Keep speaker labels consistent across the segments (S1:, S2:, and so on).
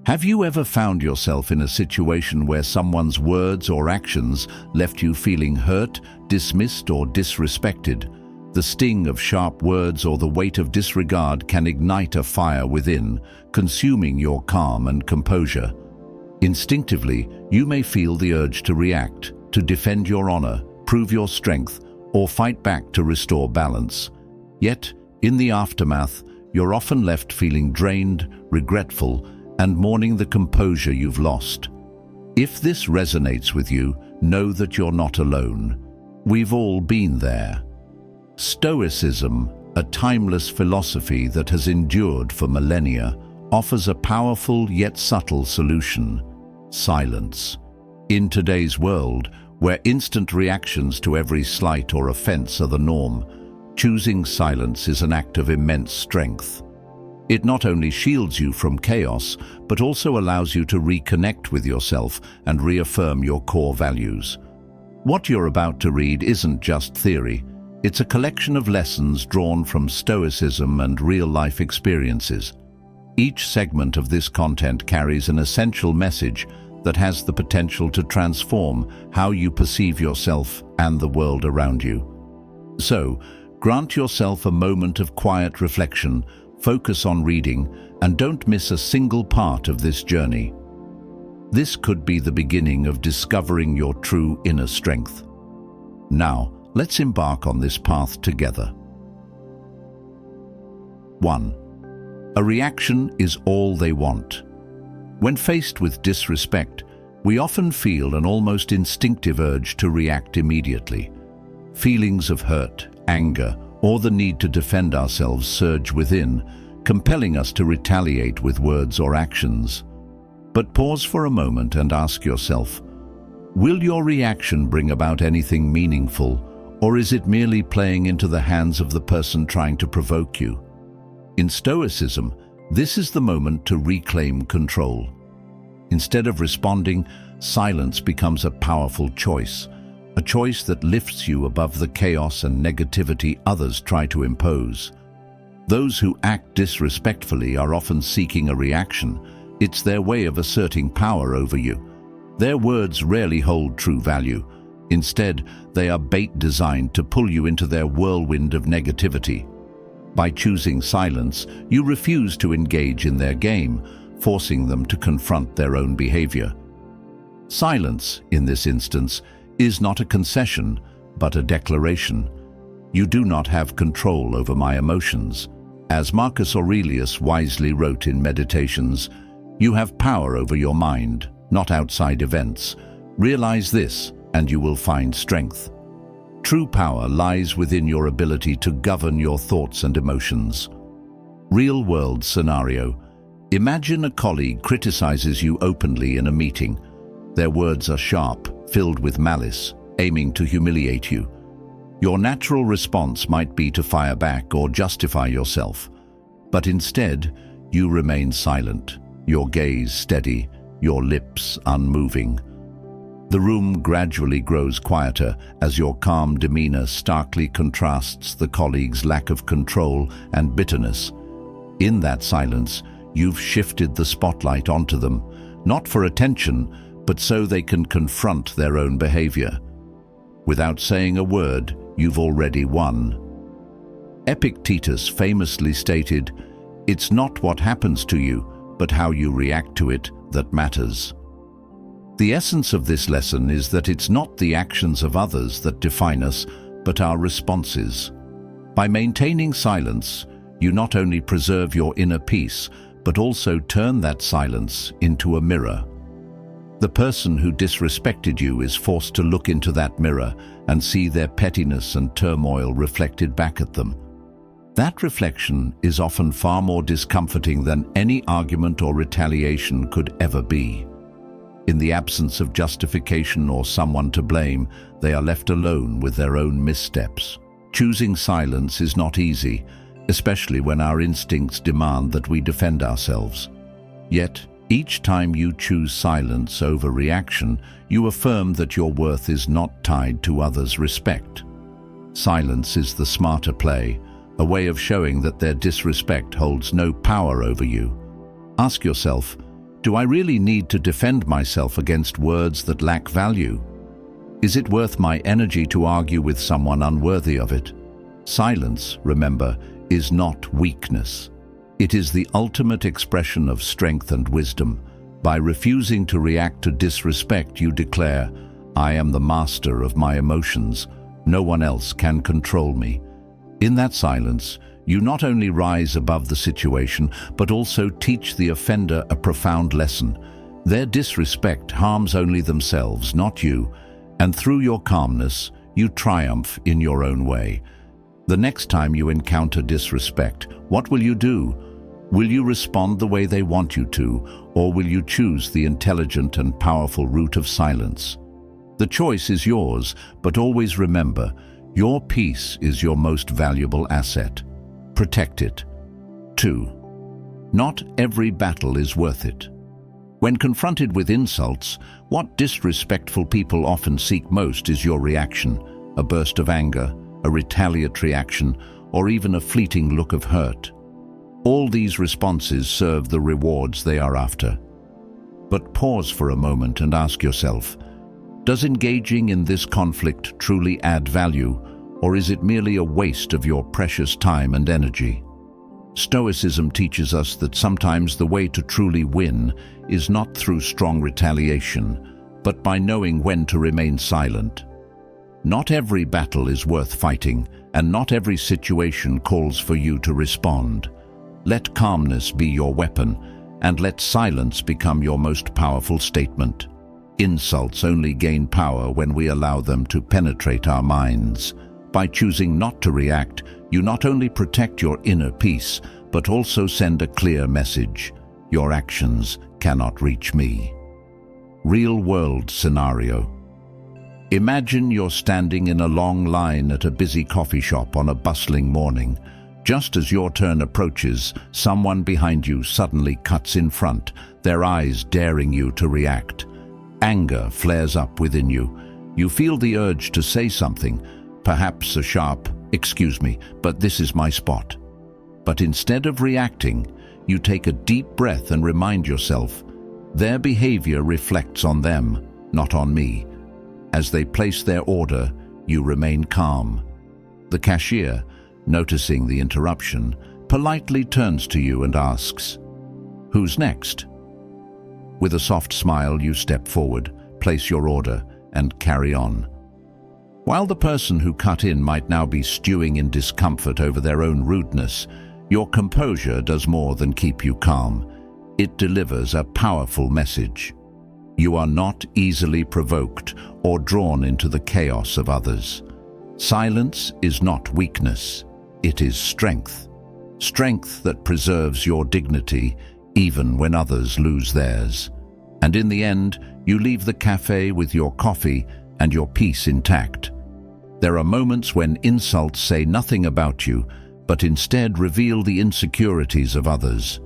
S1: Have you ever found yourself in a situation where someone's words or actions left you feeling hurt, dismissed, or disrespected? The sting of sharp words or the weight of disregard can ignite a fire within, consuming your calm and composure. Instinctively, you may feel the urge to react, to defend your honor, prove your strength, or fight back to restore balance. Yet, in the aftermath, you're often left feeling drained, regretful, and mourning the composure you've lost. If this resonates with you, know that you're not alone. We've all been there. Stoicism, a timeless philosophy that has endured for millennia, offers a powerful yet subtle solution: silence. In today's world, where instant reactions to every slight or offense are the norm, choosing silence is an act of immense strength. It not only shields you from chaos, but also allows you to reconnect with yourself and reaffirm your core values. What you're about to read isn't just theory. It's a collection of lessons drawn from Stoicism and real-life experiences. Each segment of this content carries an essential message that has the potential to transform how you perceive yourself and the world around you. So, grant yourself a moment of quiet reflection, focus on reading, and don't miss a single part of this journey. This could be the beginning of discovering your true inner strength. Now, let's embark on this path together. 1. A reaction is all they want. When faced with disrespect, we often feel an almost instinctive urge to react immediately. Feelings of hurt, anger, or the need to defend ourselves surge within, compelling us to retaliate with words or actions. But pause for a moment and ask yourself, will your reaction bring about anything meaningful, or is it merely playing into the hands of the person trying to provoke you? In Stoicism, this is the moment to reclaim control. Instead of responding, silence becomes a powerful choice, a choice that lifts you above the chaos and negativity others try to impose. Those who act disrespectfully are often seeking a reaction. It's their way of asserting power over you. Their words rarely hold true value. Instead, they are bait designed to pull you into their whirlwind of negativity. By choosing silence, you refuse to engage in their game, forcing them to confront their own behavior. Silence, in this instance, is not a concession, but a declaration. You do not have control over my emotions. As Marcus Aurelius wisely wrote in Meditations, you have power over your mind, not outside events. Realize this, and you will find strength. True power lies within your ability to govern your thoughts and emotions. Real-world scenario. Imagine a colleague criticizes you openly in a meeting. Their words are sharp, filled with malice, aiming to humiliate you. Your natural response might be to fire back or justify yourself. But instead, you remain silent, your gaze steady, your lips unmoving. The room gradually grows quieter as your calm demeanor starkly contrasts the colleague's lack of control and bitterness. In that silence, you've shifted the spotlight onto them, not for attention, but so they can confront their own behavior. Without saying a word, you've already won. Epictetus famously stated, "It's not what happens to you, but how you react to it that matters." The essence of this lesson is that it's not the actions of others that define us, but our responses. By maintaining silence, you not only preserve your inner peace, but also turn that silence into a mirror. The person who disrespected you is forced to look into that mirror and see their pettiness and turmoil reflected back at them. That reflection is often far more discomforting than any argument or retaliation could ever be. In the absence of justification or someone to blame, they are left alone with their own missteps. Choosing silence is not easy, especially when our instincts demand that we defend ourselves. Yet, each time you choose silence over reaction, you affirm that your worth is not tied to others' respect. Silence is the smarter play, a way of showing that their disrespect holds no power over you. Ask yourself, Do I really need to defend myself against words that lack value? Is it worth my energy to argue with someone unworthy of it? Silence, remember, is not weakness. It is the ultimate expression of strength and wisdom. By refusing to react to disrespect, you declare, "I am the master of my emotions. No one else can control me." In that silence, you not only rise above the situation, but also teach the offender a profound lesson. Their disrespect harms only themselves, not you, and through your calmness, you triumph in your own way. The next time you encounter disrespect, what will you do? Will you respond the way they want you to, or will you choose the intelligent and powerful route of silence? The choice is yours, but always remember, your peace is your most valuable asset. Protect it. 2. Not every battle is worth it. When confronted with insults, what disrespectful people often seek most is your reaction, a burst of anger, a retaliatory action, or even a fleeting look of hurt. All these responses serve the rewards they are after. But pause for a moment and ask yourself, does engaging in this conflict truly add value, or is it merely a waste of your precious time and energy? Stoicism teaches us that sometimes the way to truly win is not through strong retaliation, but by knowing when to remain silent. Not every battle is worth fighting, and not every situation calls for you to respond. Let calmness be your weapon, and let silence become your most powerful statement. Insults only gain power when we allow them to penetrate our minds. By choosing not to react, you not only protect your inner peace, but also send a clear message. Your actions cannot reach me. Real-world scenario. Imagine you're standing in a long line at a busy coffee shop on a bustling morning. Just as your turn approaches, someone behind you suddenly cuts in front, their eyes daring you to react. Anger flares up within you. You feel the urge to say something, perhaps a sharp, "Excuse me, but this is my spot." But instead of reacting, you take a deep breath and remind yourself, their behavior reflects on them, not on me. As they place their order, you remain calm. The cashier, noticing the interruption, politely turns to you and asks, "Who's next?" With a soft smile, you step forward, place your order, and carry on. While the person who cut in might now be stewing in discomfort over their own rudeness, your composure does more than keep you calm. It delivers a powerful message. You are not easily provoked or drawn into the chaos of others. Silence is not weakness, it is strength. Strength that preserves your dignity even when others lose theirs. And in the end, you leave the cafe with your coffee and your peace intact. There are moments when insults say nothing about you, but instead reveal the insecurities of others.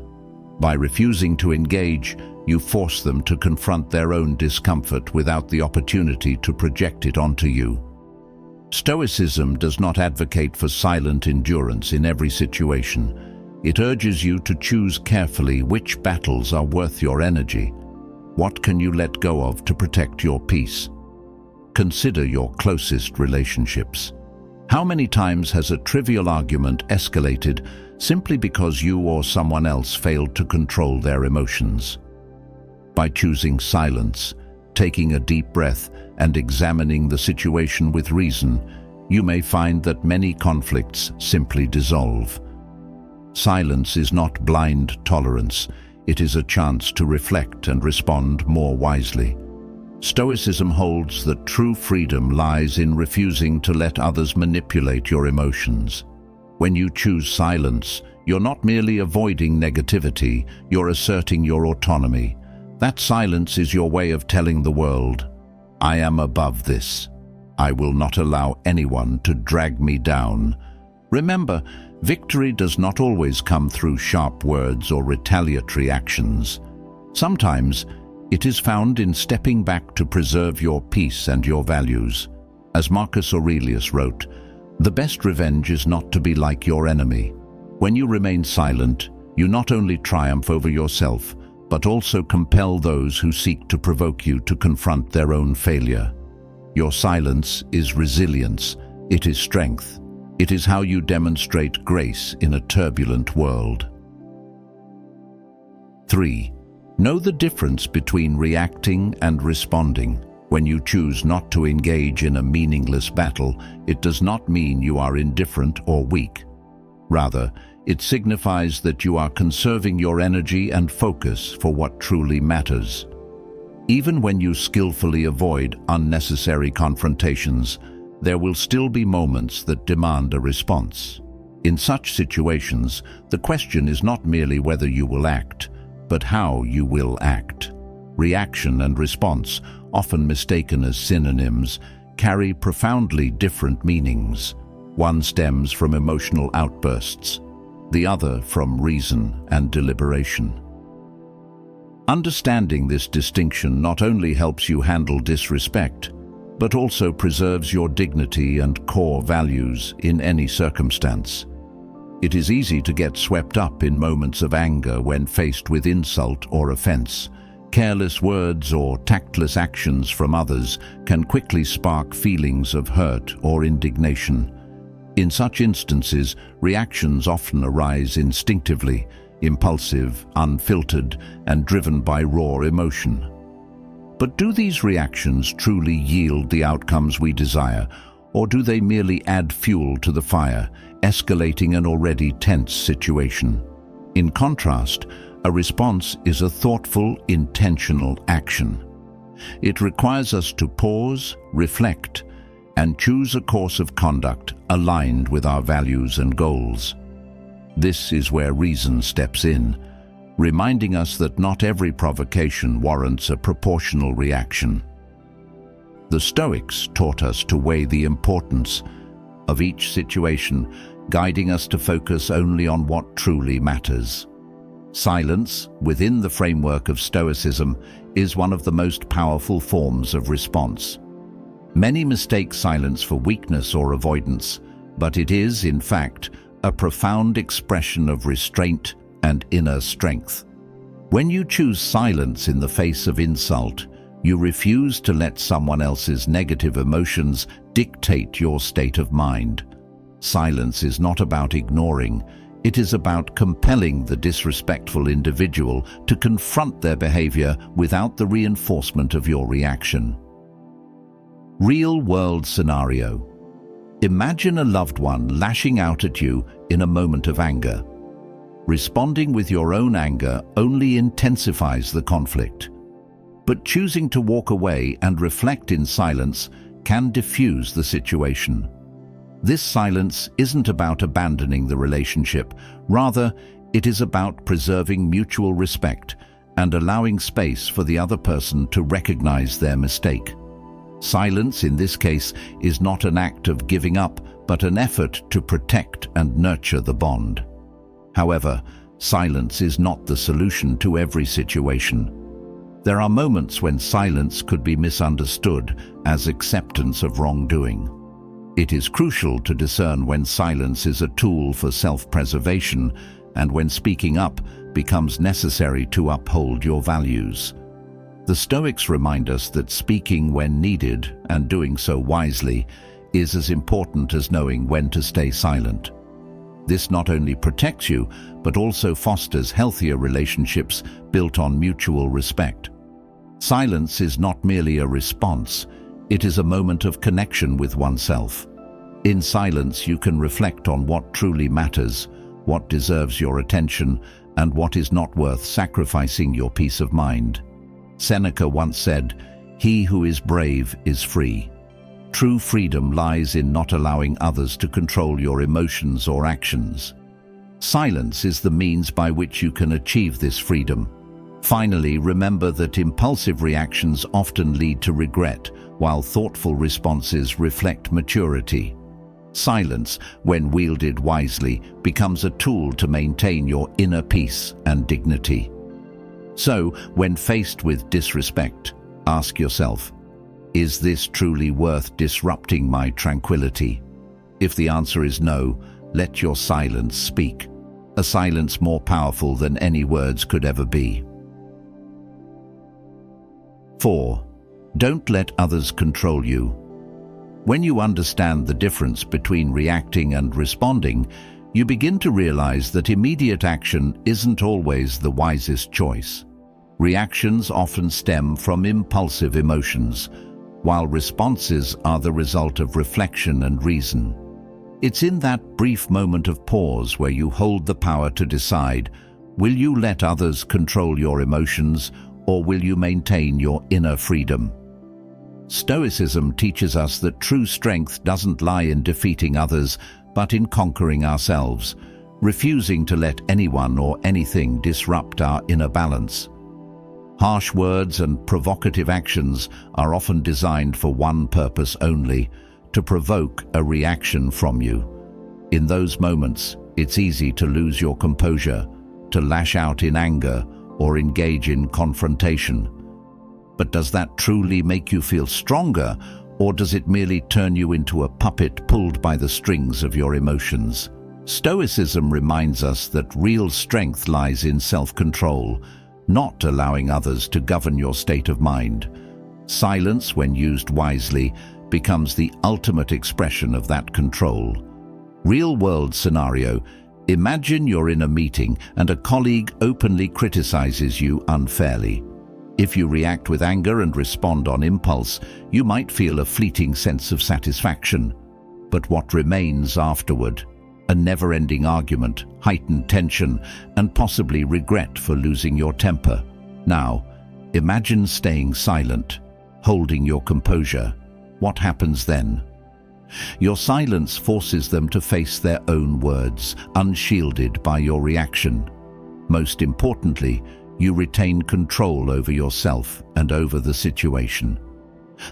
S1: By refusing to engage, you force them to confront their own discomfort without the opportunity to project it onto you. Stoicism does not advocate for silent endurance in every situation. It urges you to choose carefully which battles are worth your energy. What can you let go of to protect your peace? Consider your closest relationships. How many times has a trivial argument escalated simply because you or someone else failed to control their emotions? By choosing silence, taking a deep breath, and examining the situation with reason, you may find that many conflicts simply dissolve. Silence is not blind tolerance. It is a chance to reflect and respond more wisely. Stoicism holds that true freedom lies in refusing to let others manipulate your emotions. When you choose silence, you're not merely avoiding negativity, you're asserting your autonomy. That silence is your way of telling the world, "I am above this. I will not allow anyone to drag me down." Remember, victory does not always come through sharp words or retaliatory actions. Sometimes, it is found in stepping back to preserve your peace and your values. As Marcus Aurelius wrote, "The best revenge is not to be like your enemy." When you remain silent, you not only triumph over yourself, but also compel those who seek to provoke you to confront their own failure. Your silence is resilience. It is strength. It is how you demonstrate grace in a turbulent world. 3. Know the difference between reacting and responding. When you choose not to engage in a meaningless battle, it does not mean you are indifferent or weak. Rather, it signifies that you are conserving your energy and focus for what truly matters. Even when you skillfully avoid unnecessary confrontations, there will still be moments that demand a response. In such situations, the question is not merely whether you will act, but how you will act. Reaction and response, often mistaken as synonyms, carry profoundly different meanings. One stems from emotional outbursts, the other from reason and deliberation. Understanding this distinction not only helps you handle disrespect, but also preserves your dignity and core values in any circumstance. It is easy to get swept up in moments of anger when faced with insult or offense. Careless words or tactless actions from others can quickly spark feelings of hurt or indignation. In such instances, reactions often arise instinctively, impulsive, unfiltered, and driven by raw emotion. But do these reactions truly yield the outcomes we desire, or do they merely add fuel to the fire, escalating an already tense situation? In contrast, a response is a thoughtful, intentional action. It requires us to pause, reflect, and choose a course of conduct aligned with our values and goals. This is where reason steps in, reminding us that not every provocation warrants a proportional reaction. The Stoics taught us to weigh the importance of each situation, guiding us to focus only on what truly matters. Silence, within the framework of Stoicism, is one of the most powerful forms of response. Many mistake silence for weakness or avoidance, but it is, in fact, a profound expression of restraint and inner strength. When you choose silence in the face of insult, you refuse to let someone else's negative emotions dictate your state of mind. Silence is not about ignoring. It is about compelling the disrespectful individual to confront their behavior without the reinforcement of your reaction. Real-world scenario. Imagine a loved one lashing out at you in a moment of anger. Responding with your own anger only intensifies the conflict. But choosing to walk away and reflect in silence can diffuse the situation. This silence isn't about abandoning the relationship. Rather, it is about preserving mutual respect and allowing space for the other person to recognize their mistake. Silence, in this case, is not an act of giving up, but an effort to protect and nurture the bond. However, silence is not the solution to every situation. There are moments when silence could be misunderstood as acceptance of wrongdoing. It is crucial to discern when silence is a tool for self-preservation and when speaking up becomes necessary to uphold your values. The Stoics remind us that speaking when needed and doing so wisely is as important as knowing when to stay silent. This not only protects you, but also fosters healthier relationships built on mutual respect. Silence is not merely a response, it is a moment of connection with oneself. In silence, you can reflect on what truly matters, what deserves your attention, and what is not worth sacrificing your peace of mind. Seneca once said, "He who is brave is free." True freedom lies in not allowing others to control your emotions or actions. Silence is the means by which you can achieve this freedom. Finally, remember that impulsive reactions often lead to regret, while thoughtful responses reflect maturity. Silence, when wielded wisely, becomes a tool to maintain your inner peace and dignity. So, when faced with disrespect, ask yourself, is this truly worth disrupting my tranquility? If the answer is no, let your silence speak, a silence more powerful than any words could ever be. 4. Don't let others control you. When you understand the difference between reacting and responding, you begin to realize that immediate action isn't always the wisest choice. Reactions often stem from impulsive emotions, while responses are the result of reflection and reason. It's in that brief moment of pause where you hold the power to decide, will you let others control your emotions, or will you maintain your inner freedom? Stoicism teaches us that true strength doesn't lie in defeating others, but in conquering ourselves, refusing to let anyone or anything disrupt our inner balance. Harsh words and provocative actions are often designed for one purpose only: to provoke a reaction from you. In those moments, it's easy to lose your composure, to lash out in anger, or engage in confrontation. But does that truly make you feel stronger, or does it merely turn you into a puppet pulled by the strings of your emotions? Stoicism reminds us that real strength lies in self-control, not allowing others to govern your state of mind. Silence, when used wisely, becomes the ultimate expression of that control. Real-world scenario: imagine you're in a meeting and a colleague openly criticizes you unfairly. If you react with anger and respond on impulse, you might feel a fleeting sense of satisfaction. But what remains afterward? A never-ending argument, heightened tension, and possibly regret for losing your temper. Now, imagine staying silent, holding your composure. What happens then? Your silence forces them to face their own words, unshielded by your reaction. Most importantly, you retain control over yourself and over the situation.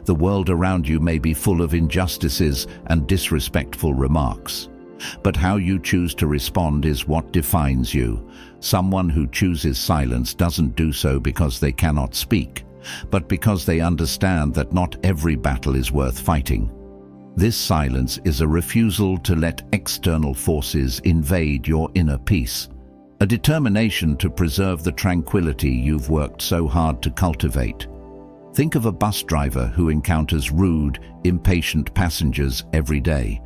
S1: The world around you may be full of injustices and disrespectful remarks, but how you choose to respond is what defines you. Someone who chooses silence doesn't do so because they cannot speak, but because they understand that not every battle is worth fighting. This silence is a refusal to let external forces invade your inner peace, a determination to preserve the tranquility you've worked so hard to cultivate. Think of a bus driver who encounters rude, impatient passengers every day.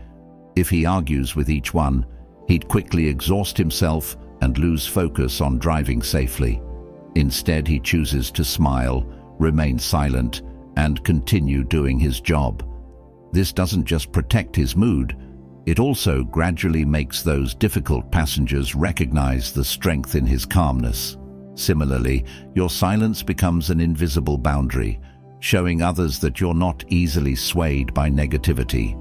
S1: If he argues with each one, he'd quickly exhaust himself and lose focus on driving safely. Instead, he chooses to smile, remain silent, and continue doing his job. This doesn't just protect his mood, it also gradually makes those difficult passengers recognize the strength in his calmness. Similarly, your silence becomes an invisible boundary, showing others that you're not easily swayed by negativity.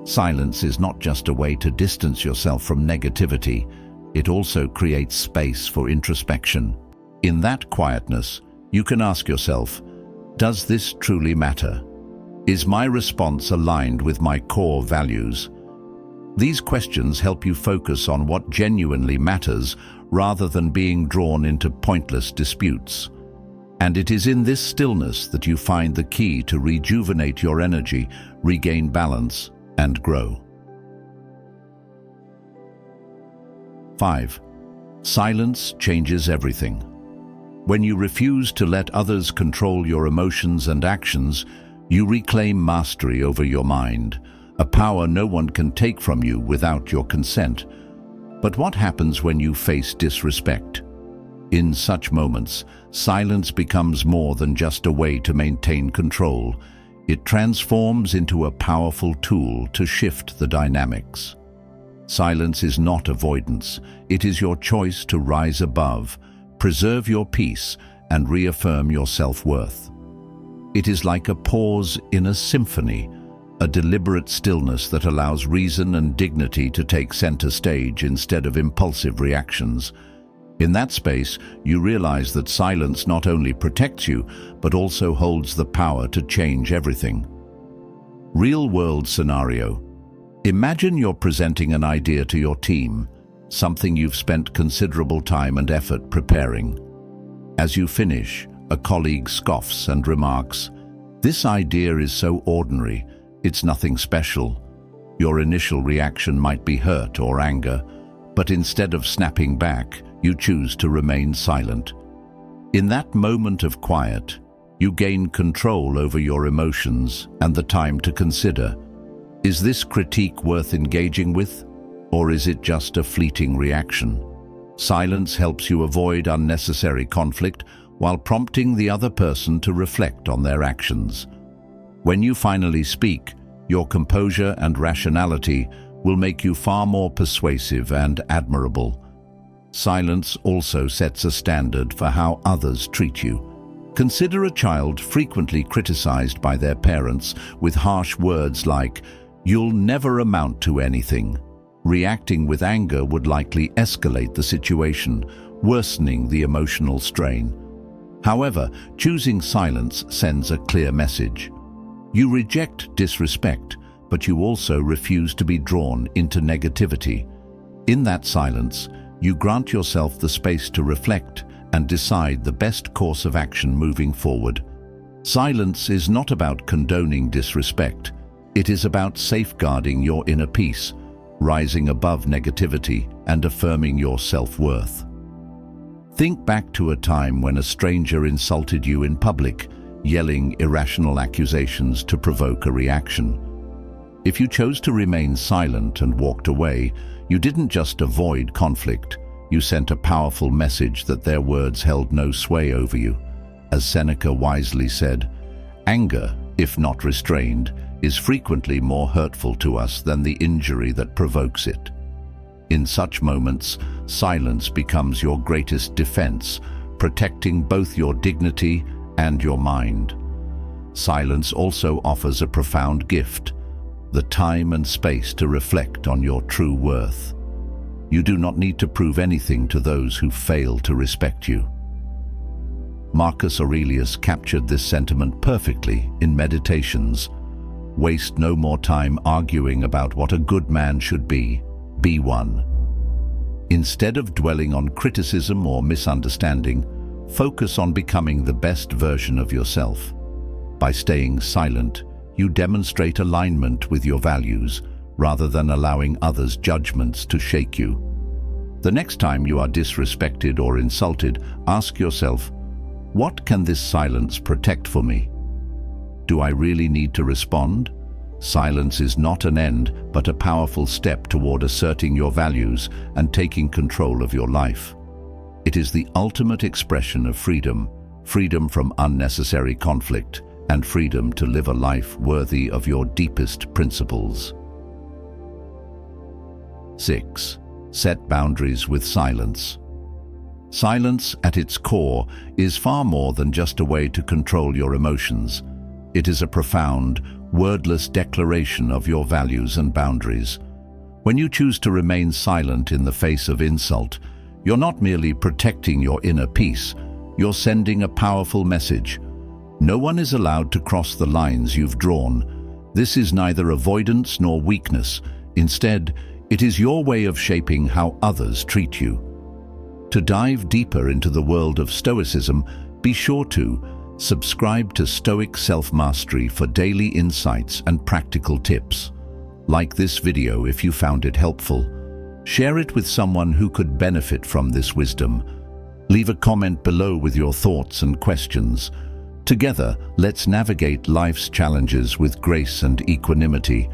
S1: Silence is not just a way to distance yourself from negativity, it also creates space for introspection. In that quietness, you can ask yourself, does this truly matter? Is my response aligned with my core values? These questions help you focus on what genuinely matters rather than being drawn into pointless disputes. And it is in this stillness that you find the key to rejuvenate your energy, regain balance, and grow. 5. Silence changes everything. When you refuse to let others control your emotions and actions, you reclaim mastery over your mind, a power no one can take from you without your consent. But what happens when you face disrespect? In such moments, silence becomes more than just a way to maintain control. It transforms into a powerful tool to shift the dynamics. Silence is not avoidance. It is your choice to rise above, preserve your peace, and reaffirm your self-worth. It is like a pause in a symphony, a deliberate stillness that allows reason and dignity to take center stage instead of impulsive reactions. In that space, you realize that silence not only protects you, but also holds the power to change everything. Real-world scenario. Imagine you're presenting an idea to your team, something you've spent considerable time and effort preparing. As you finish, a colleague scoffs and remarks, "This idea is so ordinary, it's nothing special." Your initial reaction might be hurt or anger, but instead of snapping back, you choose to remain silent. In that moment of quiet, You gain control over your emotions and the time to consider, is this critique worth engaging with, or is it just a fleeting reaction? Silence helps you avoid unnecessary conflict while prompting the other person to reflect on their actions. When you finally speak, your composure and rationality will make you far more persuasive and admirable. Silence also sets a standard for how others treat you. Consider a child frequently criticized by their parents with harsh words like, "You'll never amount to anything." Reacting with anger would likely escalate the situation, worsening the emotional strain. However, choosing silence sends a clear message. You reject disrespect, but you also refuse to be drawn into negativity. In that silence, you grant yourself the space to reflect and decide the best course of action moving forward. Silence is not about condoning disrespect. It is about safeguarding your inner peace, rising above negativity, and affirming your self-worth. Think back to a time when a stranger insulted you in public, yelling irrational accusations to provoke a reaction. If you chose to remain silent and walked away, you didn't just avoid conflict. You sent a powerful message that their words held no sway over you. As Seneca wisely said, "Anger, if not restrained, is frequently more hurtful to us than the injury that provokes it." In such moments, silence becomes your greatest defense, protecting both your dignity and your mind. Silence also offers a profound gift, the time and space to reflect on your true worth. You do not need to prove anything to those who fail to respect you. Marcus Aurelius captured this sentiment perfectly in Meditations. Waste no more time arguing about what a good man should be one. Instead of dwelling on criticism or misunderstanding, focus on becoming the best version of yourself. By staying silent, you demonstrate alignment with your values, rather than allowing others' judgments to shake you. The next time you are disrespected or insulted, ask yourself, what can this silence protect for me? Do I really need to respond? Silence is not an end, but a powerful step toward asserting your values and taking control of your life. It is the ultimate expression of freedom, freedom from unnecessary conflict, and freedom to live a life worthy of your deepest principles. 6. Set boundaries with silence. Silence, at its core, is far more than just a way to control your emotions. It is a profound, wordless declaration of your values and boundaries. When you choose to remain silent in the face of insult, you're not merely protecting your inner peace, you're sending a powerful message. No one is allowed to cross the lines you've drawn. This is neither avoidance nor weakness. Instead, it is your way of shaping how others treat you. To dive deeper into the world of Stoicism, be sure to subscribe to Stoic Self-Mastery for daily insights and practical tips. Like this video if you found it helpful. Share it with someone who could benefit from this wisdom. Leave a comment below with your thoughts and questions. Together, let's navigate life's challenges with grace and equanimity,